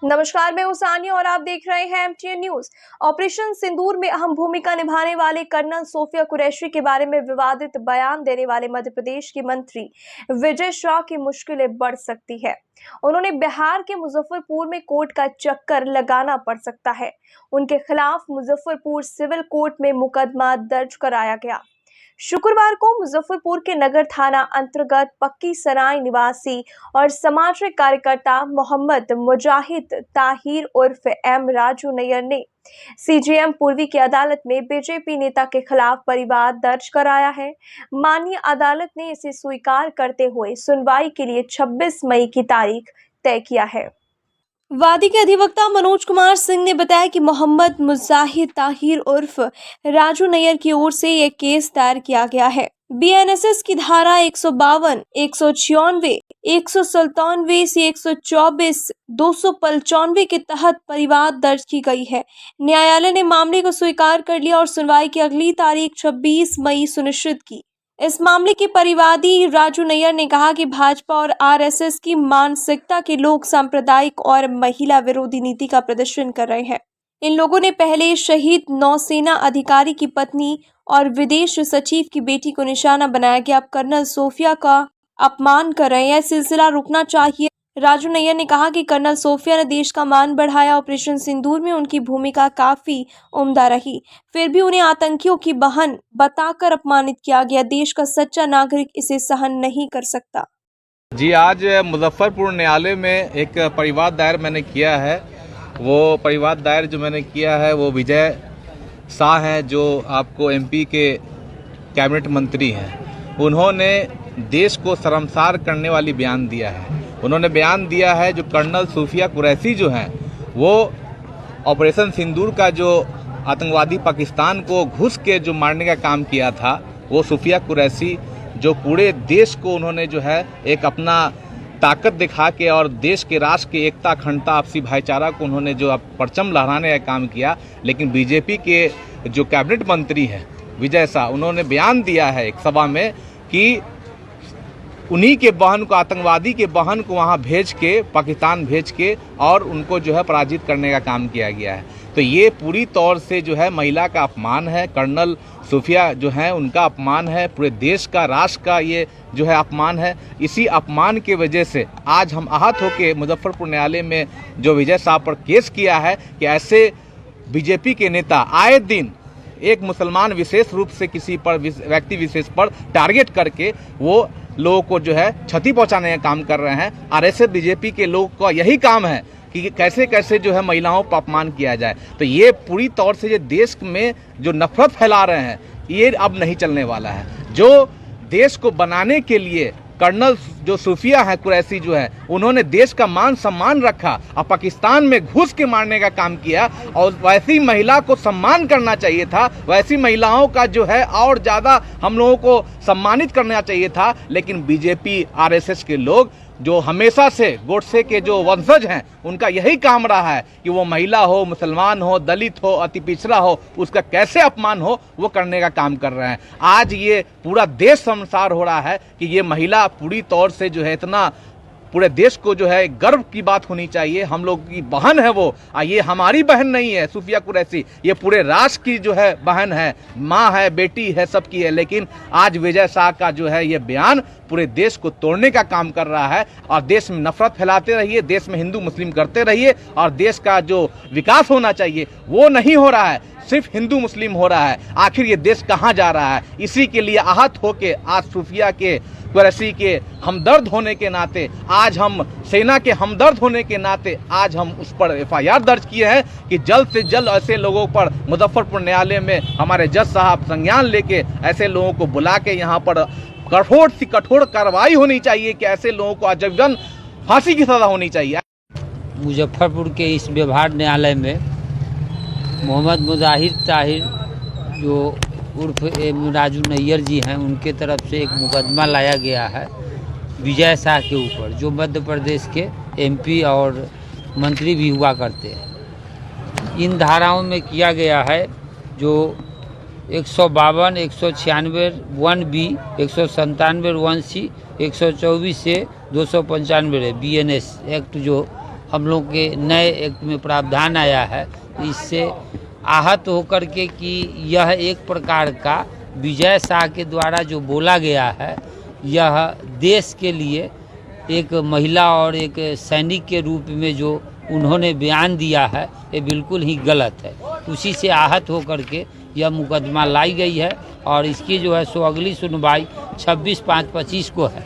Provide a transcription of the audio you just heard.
नमस्कार, मैं उसानी और आप देख रहे हैं एमटीएन न्यूज। ऑपरेशन सिंदूर में अहम भूमिका निभाने वाले कर्नल सोफिया कुरैशी के बारे में विवादित बयान देने वाले मध्य प्रदेश के मंत्री विजय शाह की मुश्किलें बढ़ सकती है। उन्होंने बिहार के मुजफ्फरपुर में कोर्ट का चक्कर लगाना पड़ सकता है। उनके खिलाफ मुजफ्फरपुर सिविल कोर्ट में मुकदमा दर्ज कराया गया। शुक्रवार को मुजफ्फरपुर के नगर थाना अंतर्गत पक्की सराय निवासी और सामाजिक कार्यकर्ता मोहम्मद मुजाहिद ताहिर उर्फ एम राजू नैयर ने सीजेएम पूर्वी की अदालत में बीजेपी नेता के खिलाफ परिवाद दर्ज कराया है। माननीय अदालत ने इसे स्वीकार करते हुए सुनवाई के लिए 26 मई की तारीख तय किया है। वादी के अधिवक्ता मनोज कुमार सिंह ने बताया कि मोहम्मद मुजाहिद ताहिर उर्फ राजू नैयर की ओर से यह केस दायर किया गया है। बीएनएसएस की धारा 152, 196, 197 से 124, 295 के तहत परिवाद दर्ज की गई है। न्यायालय ने मामले को स्वीकार कर लिया और सुनवाई की अगली तारीख 26 मई सुनिश्चित की। इस मामले के परिवादी राजू नैयर ने कहा कि भाजपा और आरएसएस की मानसिकता के लोग सांप्रदायिक और महिला विरोधी नीति का प्रदर्शन कर रहे हैं। इन लोगों ने पहले शहीद नौसेना अधिकारी की पत्नी और विदेश सचिव की बेटी को निशाना बनाया कि अब कर्नल सोफिया का अपमान कर रहे हैं। यह सिलसिला रुकना चाहिए। राजू नैयर ने कहा कि कर्नल सोफिया ने देश का मान बढ़ाया। ऑपरेशन सिंदूर में उनकी भूमिका काफी उम्दा रही, फिर भी उन्हें आतंकियों की बहन बताकर अपमानित किया गया। देश का सच्चा नागरिक इसे सहन नहीं कर सकता। जी, आज मुजफ्फरपुर न्यायालय में एक परिवाद दायर मैंने किया है। वो परिवाद दायर जो मैंने किया है वो विजय शाह हैं, जो आपको एमपी के कैबिनेट मंत्री हैं। उन्होंने देश को शर्मसार करने वाली बयान दिया है। उन्होंने बयान दिया है जो कर्नल सोफिया कुरैशी जो हैं वो ऑपरेशन सिंदूर का जो आतंकवादी पाकिस्तान को घुस के जो मारने का काम किया था, वो सोफिया कुरैशी जो पूरे देश को उन्होंने जो है एक अपना ताकत दिखा के और देश के राष्ट्र की एकता, अखंडता, आपसी भाईचारा को उन्होंने जो परचम लहराने का काम किया। लेकिन बीजेपी के जो कैबिनेट मंत्री हैं विजय शाह, उन्होंने बयान दिया है एक सभा में कि उन्हीं के बहन को, आतंकवादी के बहन को वहां भेज के, पाकिस्तान भेज के और उनको जो है पराजित करने का काम किया गया है। तो ये पूरी तौर से जो है महिला का अपमान है। कर्नल सोफिया जो है उनका अपमान है, पूरे देश का, राष्ट्र का ये जो है अपमान है। इसी अपमान की वजह से आज हम आहत होकर मुजफ्फरपुर न्यायालय में जो विजय साहब पर केस किया है कि ऐसे बीजेपी के नेता आए दिन एक मुसलमान विशेष रूप से किसी पर, व्यक्ति विशेष पर टारगेट करके वो लोगों को जो है क्षति पहुंचाने का काम कर रहे हैं। आरएसएस बीजेपी के लोगों का यही काम है कि कैसे कैसे जो है महिलाओं पर अपमान किया जाए। तो ये पूरी तौर से ये देश में जो नफरत फैला रहे हैं ये अब नहीं चलने वाला है। जो देश को बनाने के लिए कर्नल जो सोफिया है कुरैशी जो है, उन्होंने देश का मान सम्मान रखा और पाकिस्तान में घुस के मारने का काम किया। और वैसी महिला को सम्मान करना चाहिए था, वैसी महिलाओं का जो है और ज़्यादा हम लोगों को सम्मानित करना चाहिए था। लेकिन बीजेपी, आरएसएस के लोग जो हमेशा से गोडसे के जो वंशज हैं, उनका यही काम रहा है कि वो महिला हो, मुसलमान हो, दलित हो, अति पिछड़ा हो, उसका कैसे अपमान हो वो करने का काम कर रहे हैं। आज ये पूरा देश शर्मसार हो रहा है कि ये महिला पूरी तौर से जो है इतना, पूरे देश को जो है गर्व की बात होनी चाहिए। हम लोग की बहन है वो, ये हमारी बहन नहीं है सोफिया कुरैशी, ये पूरे राष्ट्र की जो है बहन है, माँ है, बेटी है, सबकी है। लेकिन आज विजय शाह का जो है ये बयान पूरे देश को तोड़ने का काम कर रहा है। और देश में नफरत फैलाते रहिए, देश में हिंदू मुस्लिम करते रहिए और देश का जो विकास होना चाहिए वो नहीं हो रहा है, सिर्फ हिंदू मुस्लिम हो रहा है। आखिर ये देश कहाँ जा रहा है? इसी के लिए आहत होके आज सोफिया के कुरैशी के हमदर्द होने के नाते, आज हम सेना के हमदर्द होने के नाते आज हम उस पर एफआईआर दर्ज किए हैं कि जल्द से जल्द ऐसे लोगों पर मुजफ्फरपुर न्यायालय में हमारे जज साहब संज्ञान लेके ऐसे लोगों को बुला के यहाँ पर कठोर से कठोर कार्रवाई होनी चाहिए कि ऐसे लोगों को आजीवन फांसी की सजा होनी चाहिए। मुजफ्फरपुर के इस व्यवहार न्यायालय में मोहम्मद मुजाहिद ताहिर जो उर्फ राजू नैयर जी हैं, उनके तरफ से एक मुकदमा लाया गया है विजय शाह के ऊपर, जो मध्य प्रदेश के एमपी और मंत्री भी हुआ करते हैं। इन धाराओं में किया गया है जो 152, 196 1B, 197 1C, 124 से 295 है बीएनएस एक्ट जो हम लोग के नए एक्ट में प्रावधान आया है, इससे आहत होकर के कि यह एक प्रकार का विजय शाह के द्वारा जो बोला गया है, यह देश के लिए एक महिला और एक सैनिक के रूप में जो उन्होंने बयान दिया है, ये बिल्कुल ही गलत है। उसी से आहत होकर के यह मुकदमा लाई गई है और इसकी जो है सो अगली सुनवाई 26/5/25 को है।